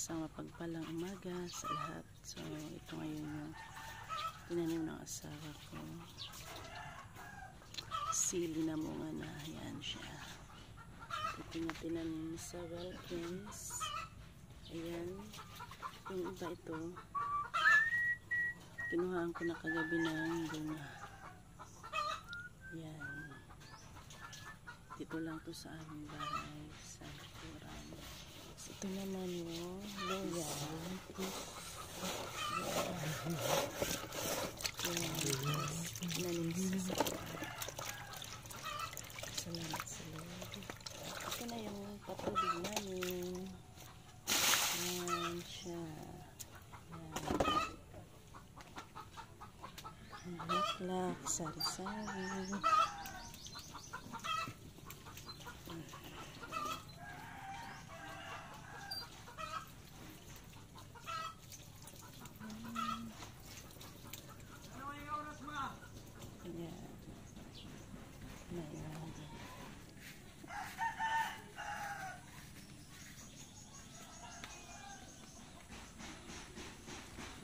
Isang mapagpalang umaga sa lahat. So, ito ngayon yung tinanim ng asawa ko. Sili na munga na. Ayan siya. Ito yung tinanim sa Wilkins. Ayan. Yung iba ito, kinuhaan ko na kagabi ng bunga. Ayan. Dito lang to sa aming bahay. Sa likuran. Ito naman yung loya. Nanim sa salamat sa Lord. Ito na yung patubig namin. Ayan siya. Ayan. Laklak, sari-sari.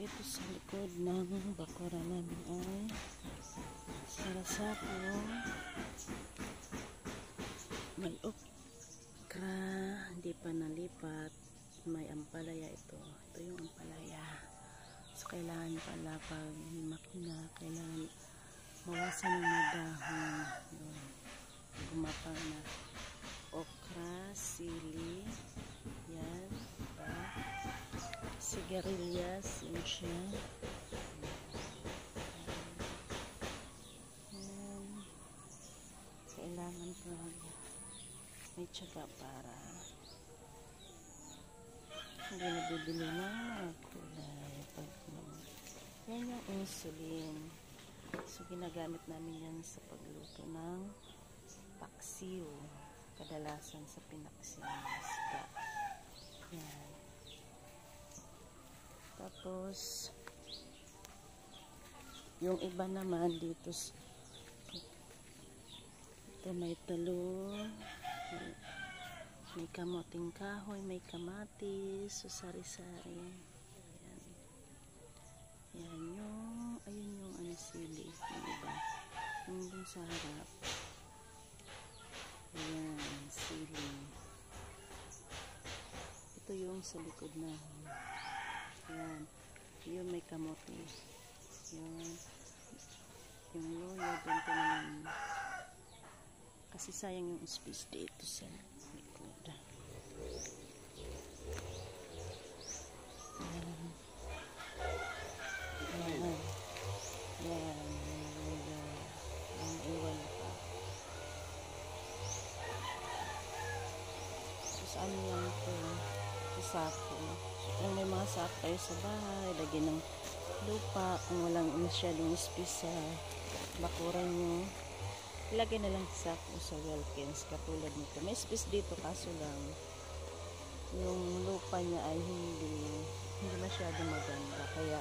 Dito sa likod ng bakura namin ay sarasapo, may okra, hindi pa nalipat, may ampalaya ito yung ampalaya. So kailangan pala pag makina, kailangan mawasan ng mga dahon, gumapang na okra, sili, yan, sigarilyas, yun siya. Kailangan pa may tiyaga para hindi nabibili ng mga kulay. Yan yung insulin. So ginagamit namin yan sa pagluto ng paksiw. Kadalasan sa pinaksiw ng isda. Yan. Tapos yung iba naman dito ito may talong, may kamoting kahoy, may kamatis, so sari-sari. Ayan. Ayun yung sili, yung iba. Yung dun sa harap. Ayan, sili. Ito yung sa likod na. Ayan. Yun may kamote. Yung loya dun po naman. Kasi sayang yung space dito sa likod. Yan. Ang iwan pa. So saan yan ito? Sa sako. Kung may mga sako kayo sa bahay, lagyan ng lupa. Kung walang masyadong space sa bakuran nyo, ilagay na lang sa sako sa Wilkins. Katulad nito. May space dito kaso lang yung lupa niya ay hindi masyadong maganda. Kaya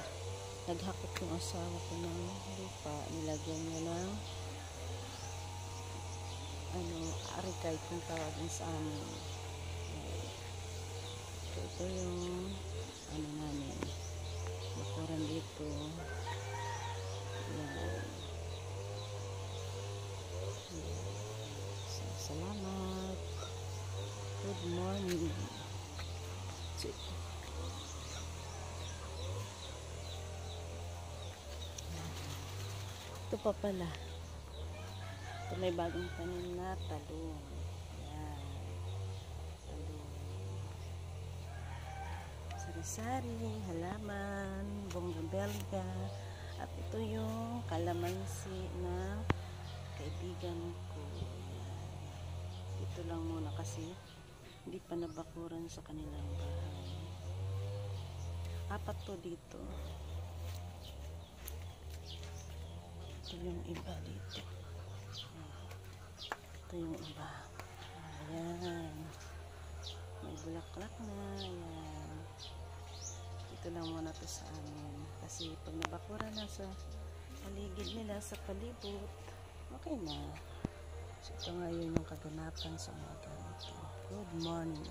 naghakot yung asawa ko ng lupa. Nilagyan niya ng arikay kung tawagin sa amin. Ito yung namin bakuran dito. Yan. So, salamat. Good morning. Ito pa pala. Ito may bagong tanim na talong. Yan. Talong. Sari-sari, halaman, bonggabelga. At ito yung kalamansi na kaibigan ko. Yan. Ito lang muna kasi hindi pa nabakuran sa kanilang bahay. 4 to dito. Ito yung iba dito. Ito yung iba. Ayan. May bulaklak na. Ayan. Ito lang muna to sa amin. Kasi pag nabakuran na sa paligid nila, sa palibot, okay na. So ito ngayon yung kaganapan sa mga ganito. Good morning.